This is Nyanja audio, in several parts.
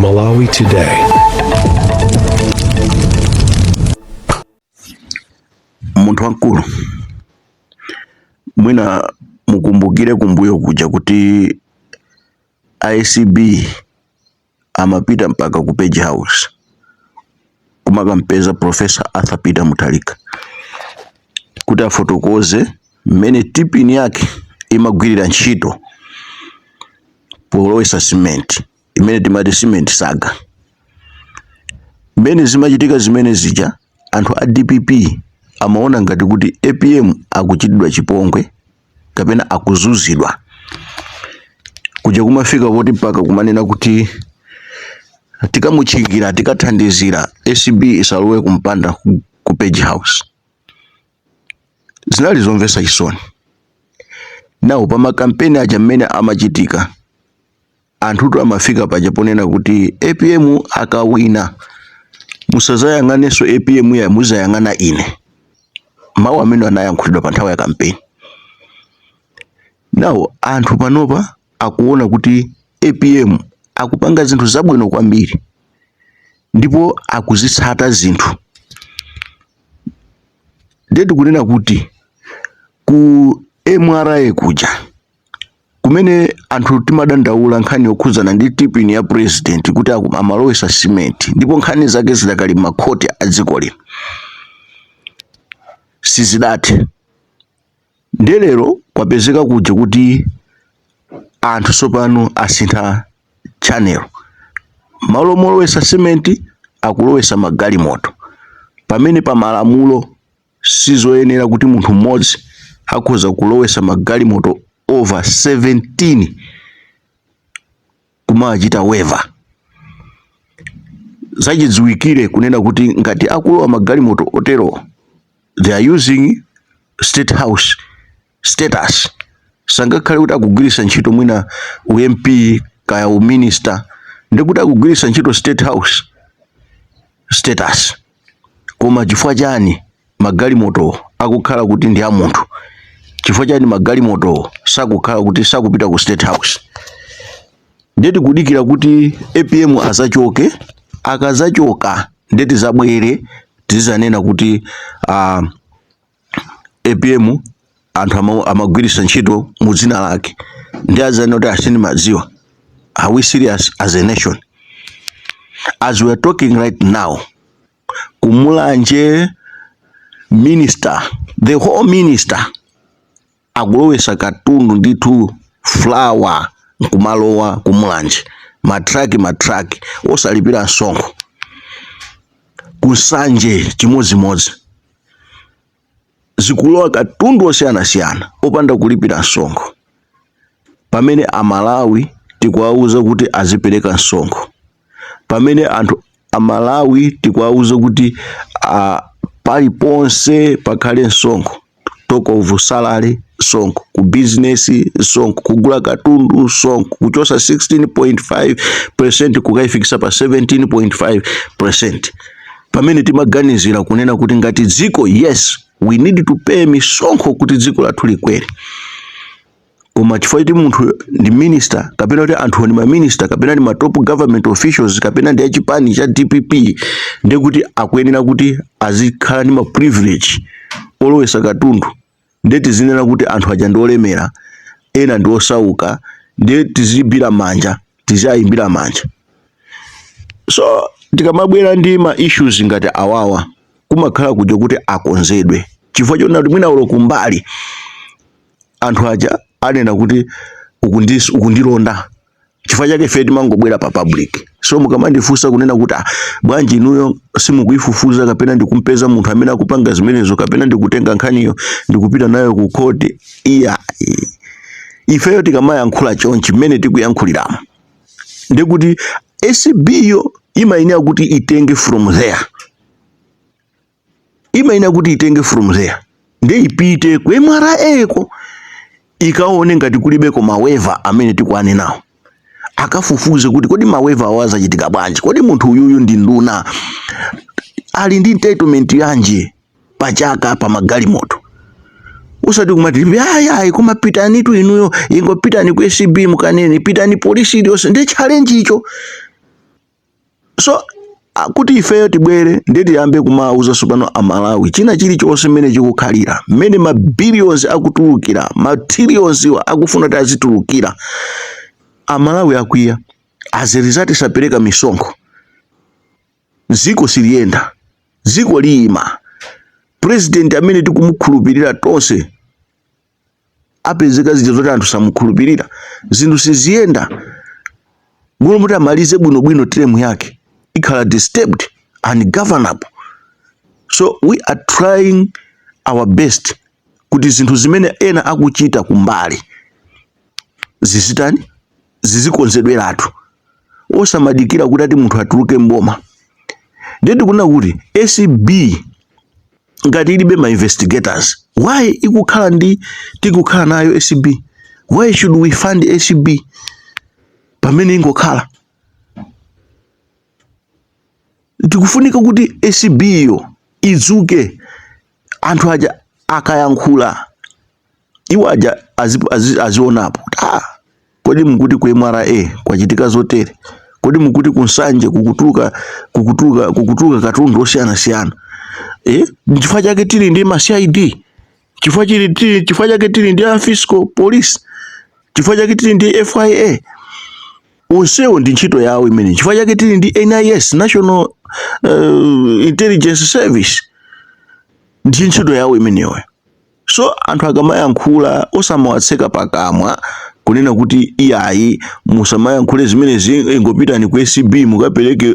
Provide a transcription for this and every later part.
Malawi Today. Muntu wankulu mwina mukumbukire kumbuyo kuja kuti ICB amapita mpaka ku Page House kumakampeza Professor Arthur Peter Mutharika kuti afotokoze mmene tipini yake imagwirira ntchito polowesa cement imene timati cement saga. Mmene zimachitika zimene zija anthu a DPP amaona ngati kuti APM akuchitidwa chipongwe kapena akuzuzidwa kuja kumafika poti mpaka kumanena kuti tikamuchikira tikathandizira ACB isalowe kumpanda ku Page House. Zinali zomvesa chisoni. Nawo pa makampeni aja mmene amachitika anthutu amafika paja ponena kuti APM akawina musazayang'anenso APM ya muzayang'ana ine. Mawu amene anayankhulidwa pa nthawi ya kampeni. Nawo anthu panopa akuona kuti APM akupanga zinthu zabwino kwambiri ndipo akuzitsata zinthu. Ndeti kunena kuti ku MRA kuja kumene anthu timadandaula nkhani yokhuzana ndi tipini ya president kuti amalowesa cement ndipo nkhani zake zidakali makhoti a dziko lino sizidati. Ndelero kwapezeka kuja kuti anthu sopano asintha channel, malo molowesa cement akulowesa magalimoto pamene pa malamulo sizoyenera kuti munthu mmodzi akhoza kulowesa magalimoto over 17 kumachita waiver. Zachidziwikire kunena kuti ngati akulowa magalimoto otero they are using state house status, sangakhale kuti akugwiritsa ntchito mwina UMP kaya uminister ndikuti akugwiritsa ntchito state house status, koma chifukwa chani magalimoto akukhala kuti ndi a munthu? Chifukwa chani magalimoto sakukhala kuti sakupita ku state house? Ndeti kudikira kuti APM azachoke, akazachoka ndeti zabwere tizanena kuti APM anthu amagwiritsa ntchito mu dzina lake ndi azanena kuti asini madziwa. Are we serious as a nation? As we are talking right now, kumulanje minister, the whole minister akulowesa katundu ndithu flower nkumalowa kumulanje matraki osalipira msonkho, kusanje chimodzimodzi zikulowa katundu osiyanasiyana opanda kulipira msonkho, pamene amalawi tikuwauza kuti azipereka msonkho, pamene anthu amalawi tikuwauza kuti paliponse pakhale msonkho, talk of salary msonkho, ku business msonkho, kugula katundu msonkho, kuchosa 16.5% kukaifikisa pa 17.5%. Pamene timaganizira kunena kuti ngati dziko, yes we need to pay misonkho kuti dziko lathu likwere, koma chifukwa kuti munthu ndi minister kapena kuti anthu ndi ma minister kapena ndi ma top government officials kapena ndi achipani cha DPP ndi kuti akuyenera kuti azikhala ndi ma privilege olowesa katundu, ndeti zinena kuti anthu aja ndi olemera, ena ndi osauka, ndeti tizibira manja, tizayimbira manja. So tikamabwera ndi ma issues ngati awawa kumakhala kuja kuti akonzedwe, chifukwa chona kuti mwina ulo kumbali anthu aja anena kuti ukundilonda, chifukwa chake feti mangobwera pa public. So mukamandifunsa kunena kuti bwanji inuyo simukuifufuza kapena ndikumpeza munthu amene akupanga zimenezo kapena ndikutenga nkhaniyo ndikupita nayo ku court, iya ifeyo tikamayankhula chonchi mmene tikuyankhuliramo ndikuti ACB yo imayenera kuti itenge from there, imayenera kuti itenge from there ndi ipite ku MRA eko ikaone ngati kulibeko maweva amene tikwane nawo, akafufuze kuti kodi maweva awaza chitika bwanji, kodi munthu uyuyu ndi nduna ali ndi entitlement yanje pachaka pa magalimoto. Usati kumati ayi koma pitani tu inuyo ingopitani ku ACB mukanene pitani polisi iliyonse ndi challenge icho. So kuti ifeyo tibwere ndeti yambe kumauza supano amalawi china chili chonse mmene chikukhalira mmene ma billions akutulukira ma trillions akufuna kuti azitulukira amalawi akwiya azerizati sapereka misonkho ziko siliyenda ziko liyima president amene tikumukhulupirira tonse apezeka zija zoti anthu samukhulupirira zinthu siziyenda ngolo muti amalize bwinobwino term yake ikhala disturbed and governable. So we are trying our best kuti zinthu zimene ena akuchita kumbali zizitani zizikonzedweratu osamadikira kuti ati munthu atuluke mboma. Ndeti kuna kuti ACB ngati ilibe ma investigators why ikukhala ndi tikukhala nayo ACB? Why should we fund ACB pamene ingokhala? Tikufunika kuti ACB yo idzuke anthu aja akayankhula iwo aja azionapo kodi mukuti ku MRA kwachitika zotere, kodi mukuti kunsanje kukutuka katundu osiyana chifukwa chake tili ndi ma CID, chifukwa chake tili ndi fiscal police, chifukwa chake tili ndi FIA, onsewo ndi ntchito yawo imene, chifukwa chake tili ndi NIS National Intelligence Service ndi ntchito yawo imeneyo. So anthu akamayankhula osamawatseka pakamwa kunena kuti iyayi musamayankhule zimene zingopitani ku ACB mukapereke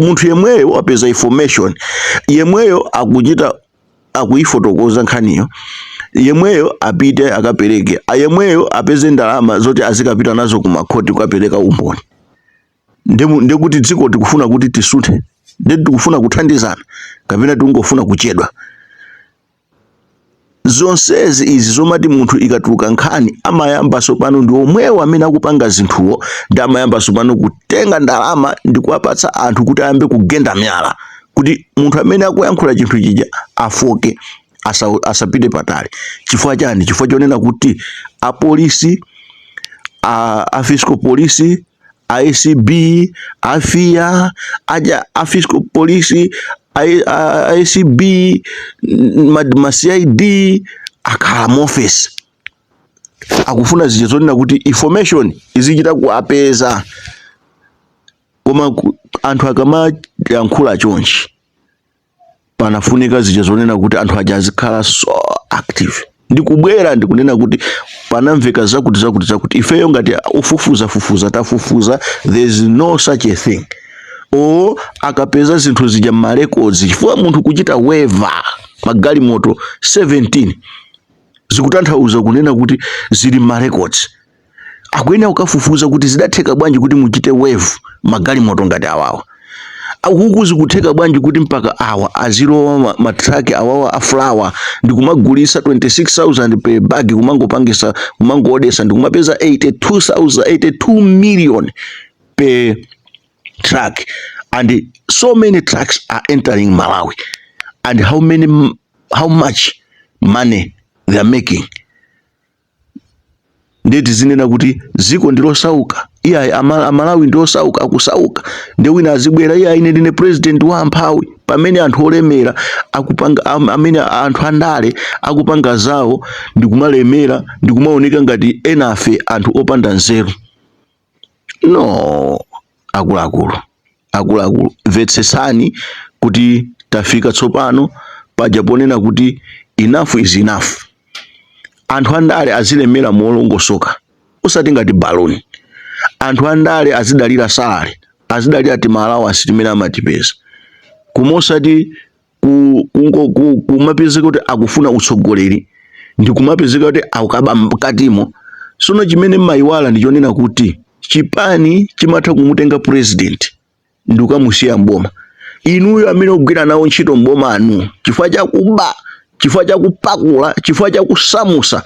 munthu yemweyo wapeza information yemweyo akuchita akuifotokoza nkhaniyo yemweyo apite akapereke yemweyo apeze ndalama zoti azikapita nazo ku makhoti kukapereka umboni. Ndekuti dziko tikufuna kuti tisuthe, ndeti tikufuna kuthandizana kapena tikungofuna kuchedwa. Zonsezi izi zomati munthu ikatuluka nkhani amayamba sopano ndi omwewo amene akupanga zinthuwo ndi amayamba sopano kutenga ndalama ndi kuwapatsa anthu kuti ayambe kugenda myala kuti munthu amene akuyankhula chinthu chija afoke asapite patali. Chifukwa chani? Chifukwa chonena kuti apolisi fiscal police ACB afia aja fiscal police ACB ma CID akhala mu office akufuna zije zonena kuti information izichita kuapeza koma anthu akamayankhula chonchi panafunika zije zonena kuti anthu aja azikhala so active ndikubwera ndikunena kuti panamveka zakuti ifeyo ngati ufufuza tafufuza there is no such a thing. Akapeza zinthu zija ma records chifukwa munthu kuchita waiver magali moto 17 zikutanthauza kunena kuti zili ma records. Akuyena ukafufuza kuti zidatheka bwanji kuti muchite waiver magali moto ngati awawa. Huku zikutheka bwanji kuti mpaka awa azilowa matraki awawa a flour ndikumagulisa 26,000 per bag kumangopangisa kumangoodesa ndikumapeza 82 million per truck, and so many trucks are entering Malawi, and how much money they are making. Ndeti zinena kuti ziko ndilosauka iya Malawi ndilosauka akusauka ndi wina azibwera iya ine ndine president wa amphawi pamene anthu olemera akupanga amene anthu andale akupanga zawo ndikumalemera ndikumaoneka ngati enafe anthu opanda nzeru. No, akuluakulu mvetsesani kuti tafika tsopano paja ponena kuti enough is enough. Anthu andale azilemera molongosoka usati ngati baloni. Anthu andale azidalira salary, azidalira timalawa asitimene amatipeza kumosati kumapezeka kuti akufuna utsogoleri ndi kumapezeka kuti akukaba mkatimo. Sono chimene mmayiwala ndichonena kuti chipani chimatha kumutenga president ndi ukamusiya mboma. Inuyo amene ogwira nawo ntchito mboma anu chifukwa cha kuba, chifukwa cha kupakula, chifukwa cha kusamusa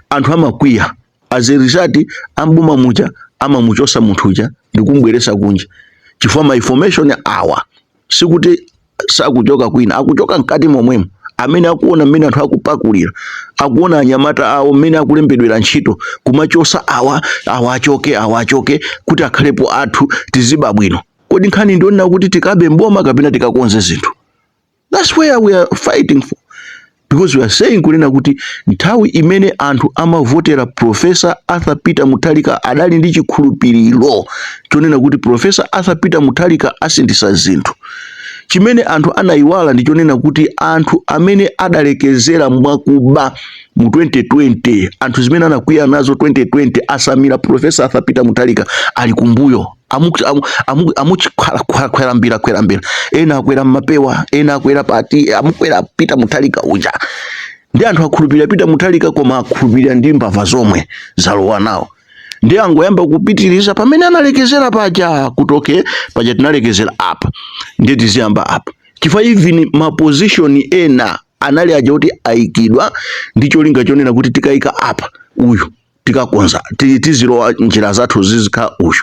anthu amakwiya azerizati amboma mucha amamuchosa munthuja ndikumbweresa kunja chifukwa ma information awa sikuti sakuchoka kwina akuchoka mkati momwemo. Amene akuona mmene anthu akupakulira akuona anyamata awo mmene akulembedwera ntchito kumachosa awa achoke kuti akhalepo athu tiziba bwino. kodi nkhani ndiona kuti tikabe mboma kapena tikakonze zinthu. That's where we are fighting for, because we are saying kunena kuti nthawi imene anthu amavotera Professor Arthur Peter Mutharika adali ndi chikhulupiriro chonena kuti Professor Arthur Peter Mutharika asintisa zinthu. Chimene anthu anayiwala ndi chonena kuti anthu amene adalekezera mwakuba mu 2020, anthu zimene anakwiya nazo 2020 asamira Professor Arthur Peter Mutharika ali kumbuyo. Amuchikwera ena akwera mmapewa, ena akwera pati, amukwera Peter Mutharika uja. Ndi anthu akhulupirira Peter Mutharika koma akhulupirira ndi mbava zomwe zalowa nawo. Ndi angoyamba kupitiriza pamene analekezera paja kutoke paja tinalekezera apa. Ndi tiziyamba apa. Chifukwa even ma position ena anali aja kuti ayikidwa ndi cholinga chonena kuti tikayika apa uyu tikakonza tizilowa njira zathu zizikhala uyu.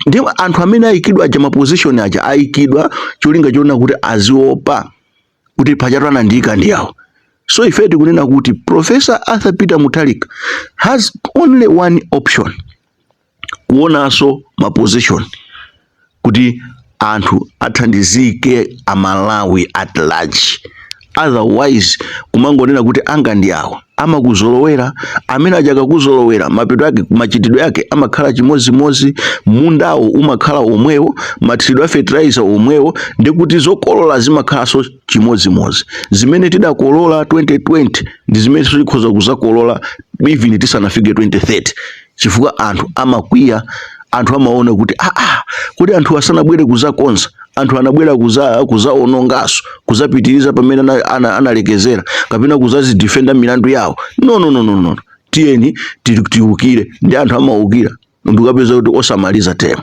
Ndi anthu amene ayikidwa aja ma position aja ayikidwa cholinga chonena kuti aziopa kuti pajatu anandika ndi yawo. So ife tikunena kuti Professor Arthur Peter Mutharika has only one option, kuonaso ma position kuti anthu athandizike amalawi at large. Otherwise kumangonena kuti anga ndi awo amakuzolowera, amene aja kuzolowera mapeto ake machitidwe yake amakhala chimozimozi, mundawo umakhala omwewo, machitidwe a fertilizer omwewo, ndi kuti zokolola zimakhalanso chimozimozi. Zimene tidakolola 2020 ndi zimene tikhoza kuzakolola even tisanafike 2030, chifukwa anthu amakwiya, anthu amaona kuti kuti anthu asanabwere kuzakonza, anthu anabwera kuzaonongaso, kuzapitiriza pamene analekezera kapena kuzazidefenda milandu yawo. No. Tiyeni tiukire, ndi anthu amaukira ndikapeza kuti osamaliza tema.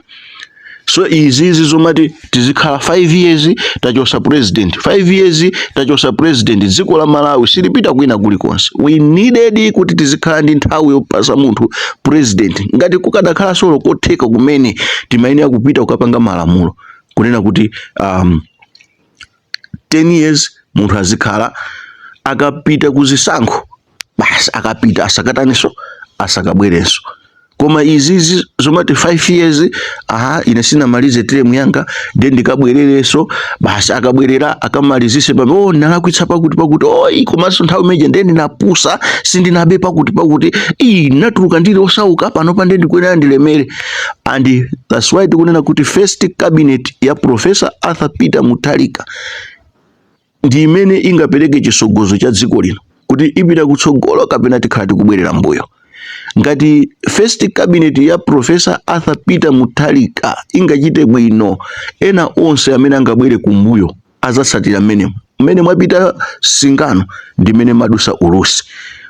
So izi zomati tizikhala 5 years tachosa president, 5 years tachosa president, dziko la Malawi silipita kwina kulikonse. We needed kuti tizikhala ndi nthawi yopasa munthu president. Ngati kukadakhala solo kotheka kumene timayenera kupita kukapanga malamulo kunena kuti 10 years munthu azikhala akapita kuzisankho basi akapita asakataninso asakabwerenso. Koma izizi zomati 5 years ine sinamalize term yanga then ndikabwerereso basi akabwerera akamalizise pamwe nalakwitsa pakuti komanso nthawi meje ndeni napusa sindinabe pakuti natuluka ndili osauka pano pande ndikwera ndilemere. And that's why tikunena kuti first cabinet ya Professor Arthur Peter Mutharika ndi imene ingapereke chisogozo cha dziko lino kuti ipita kutsogolo kapena tikhala tikubwerera mbuyo. Ngati first cabinet ya Professor Arthur Peter Mutharika ingachite bwino, ena onse amene angabwere kumbuyo azasatira mmene mwapita singano ndi mmene madusa ulusi.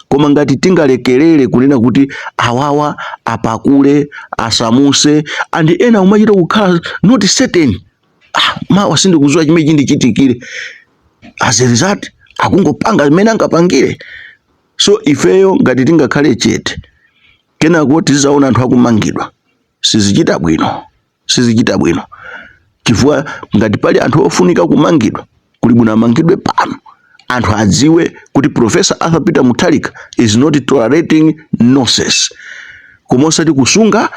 Koma ngati tingalekerere kunena kuti awawa apakule asamuse and ena umachita kukhala not certain, mawa sindikudziwa chimene chindichitikire, as a result akungopanga mmene angapangire. So ifeyo ngati tingakhale chete kenako tizaona anthu akumangidwa sizichita bwino, chifukwa ngati pali anthu ofunika kumangidwa kuli bwino amangidwe pano, anthu adziwe kuti Professor Arthur Peter Mutharika is not tolerating nonsense. Kumosati kusunga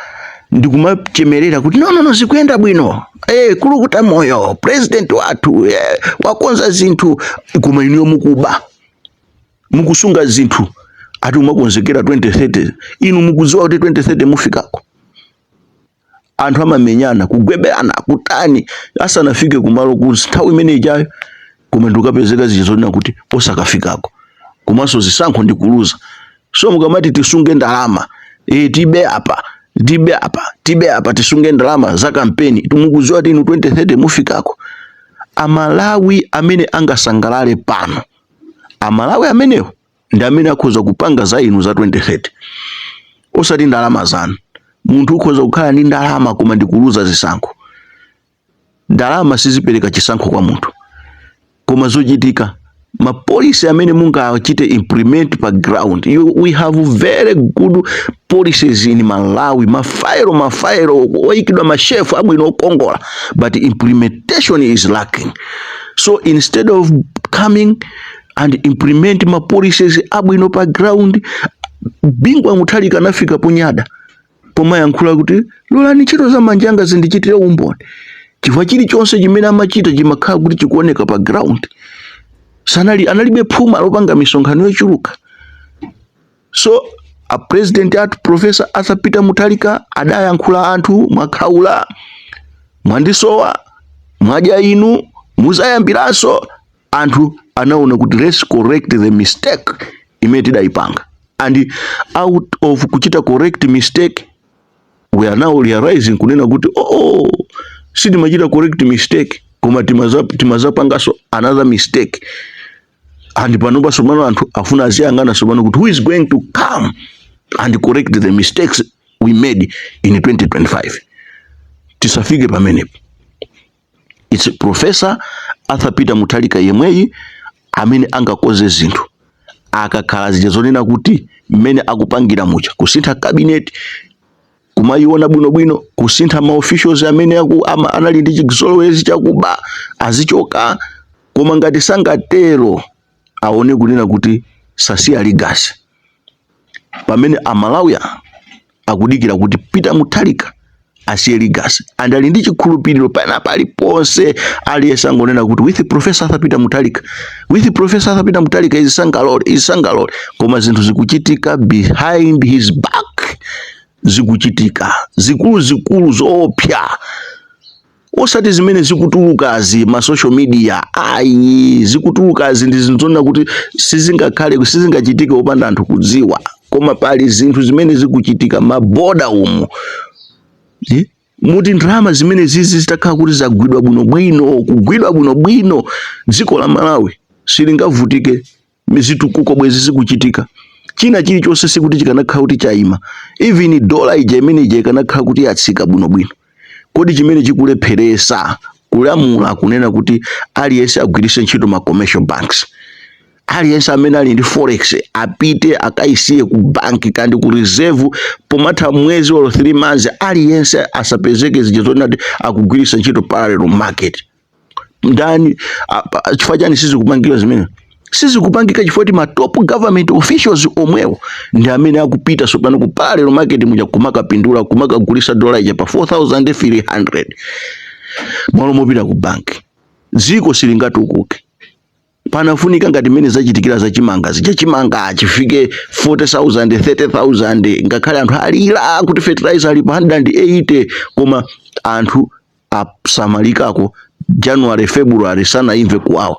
ndi kumachemerera kuti no zikuyenda bwino, kulukuta moyo president wathu wakonza zinthu, koma iniyo mukusunga zinthu ati umakonzekera 2030. Inu mukudziwa kuti 2030 mufikako. Anthu amamenyana kugweberana kutani asanafike kumalo kuti nthawi imene ijayo, koma ndikapezeka zichizonena kuti osakafikako. Komanso zisankho ndikuluza. So mukamati tisunge ndalama, tibe apa tisunge ndalama za kampeni, mukudziwa kuti inu 2030 mufikako. Amalawi amene angasangalale pano, amalawi amenewo ndi amene akhoza kupanga za inu za 2030, osati ndalama zanu. Munthu ukhoza kukhala ndi ndalama koma ndikuluza zisankho. Ndalama sizipereka chisankho kwa munthu, koma zochitika mapolisi amene mungachite implement pa ground. We have very good policies in Malawi, mafairo oyikidwa mashefu abwino okongola, but implementation is lacking. So instead of coming and implement ma policies abwino pa ground, Bingwa Mutharika anafika ponyada poma yankhula kuti lolani ntchito za manjanga zindichitire umboni. chifukwa chilichonse chimene amachita chimakhala kuti chikuoneka pa ground. Analibe phuma lopanga misonkhano yochuluka. So a president athu Professor Arthur Peter Mutharika adayankhula anthu mwakhaula, mwandisowa, mwadya inu, muzayambiranso. Anthu anaona kuti let's correct the mistake imene tidayipanga. And out of kuchita correct mistake, we are now realizing kunena kuti sitimachita correct mistake, koma timazapangaso another mistake. And panopa somano anthu afuna aziyang'ana somano kuti who is going to come and correct the mistakes we made in 2025. Tisafike pamenepo. It's Professor Arthur Peter Mutharika yemweyi amene angakoze zinthu akakhala zijazonena kuti mmene akupangira mucha kusintha cabinet, kumayiona bwinobwino, kusintha ma officials amene anali ndi chizolowezi chakuba azichoka. Koma ngati sangatero aone kunena kuti sasiya legacy, pamene amalawuya akudikira kuti Peter Mutharika asiye legacy. And ali ndi chikhulupiriro pana paliponse aliyense angonena kuti with Professor Arthur Peter Mutharika, with Professor Arthur Peter Mutharika is sangalole. Koma zinthu zikuchitika behind his back, zikuchitika zikulu zoopsa, osati zimene zikutulukazi ma social media. Zikutulukazi ndi zinzona kuti sizingachitike opanda anthu kudziwa. Koma pali zinthu zimene zikuchitika maboda umu, muti ndrama zimene zitakhala kuti zagwidwa bwinobwino, dziko la Malawi silingavutike zitukuko bwezi zikuchitika. China chilichonse sikuti chikanakhala kuti chayima. Even dollar ija imene ija ikanakhala kuti yatsika bwinobwino. Kodi chimene chikulepheresa kulamula kunena kuti aliyense agwiritse ntchito ma commercial banks, aliyense amene ali ndi forex apite akaisiye ku banki kandi ku reserve pomatha mwezi or 3 months, aliyense asapezeke zijezona akugwiritsa ntchito parallel market. Ndani chifukwa chani sizikupangira zimene? Sizikupangika chifukwa kuti ma top government officials omwewo ndi amene akupita sopano ku parallel market muja kumakapindula kumakagulisa dola ija pa 4,300 malo mopita ku banki. Dziko silingatukuke. Panafunika ngati mene zachitikira zachimanga chimanga achifike 40,000 30,000, ngakhale anthu alira kuti fertilizer ali pa 180, koma anthu asamalikako January February sana imve kuwawa.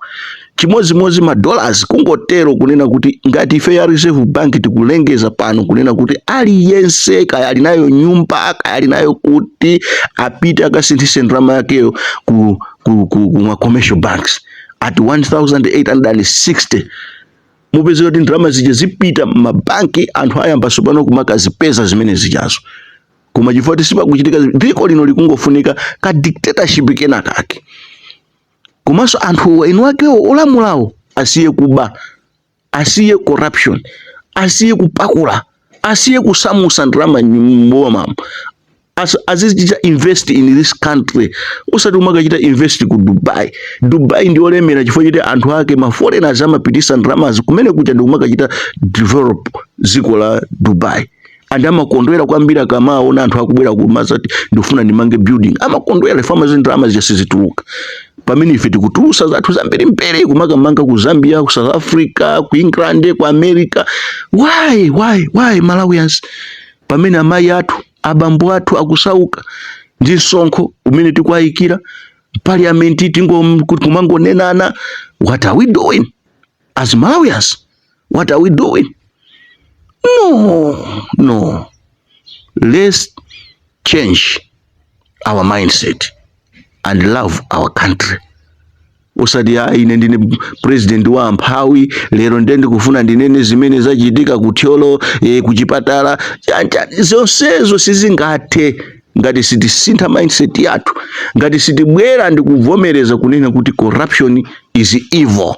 Chimozimozi ma dollars kungotero kunena kuti ngati ife ya reserve bank tikulengeza pano kunena kuti aliyense kaya alinayo nyumba kaya alinayo kuti apite akasinthise ndrama yakeyo ku commercial banks at 1,860. Mupeze kuti ndrama zije zipita mabanki, anthu ayamba sopano kumakazipeza zimene zijazo. Koma chifukwa sipakuchitika dziko lino likungofunika ka dictatorship kenakake. Komanso anthu enu akewo olamulawo asiye kuba, asiye corruption, asiye kupakula, asiye kusamusa ndrama mboma. Azichita invest in this country. Usati umakachita invest ku Dubai. Dubai ndi olemera chifukwa chiti anthu ake ma foreigners amapitisa ndrama kumene kucha ndi umakachita develop dziko la Dubai. And amakondwera kwambiri akamaona anthu akubwera kumazati ndifuna ndimange building. Amakondwera reforma zindrama zisizituluka. Pamene ife tikutulusa zathu zambiri mbere kumakamanga ku Zambia, ku South Africa, ku England, ku America. Why Malawians? Pamene amayi athu, abambo athu akusauka ndi sonkho umene tikwayikira parliament kumangonenana. What are we doing as Malawians? What are we doing? No. Let's change our mindset and love our country. Usati ine ndine president wa amphawi lero ndende kufuna ndinene zimene zachitika kutyolo kuchipatala. Zonsezo sizingathe ngati sitisintha mindset yathu, ngati sitibwera ndi kuvomereza kunena kuti corruption is evil,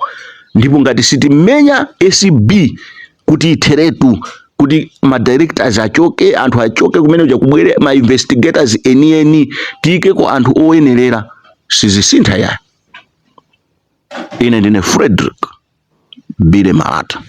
ndipo ngati sitimenya ACB kuti itheretu, kuti ma directors achoke, anthu achoke kumene uja kubwere ma investigators eni tike ko anthu oyenerera, sizisintha ya. Ine ndine Frederick Bile Malata.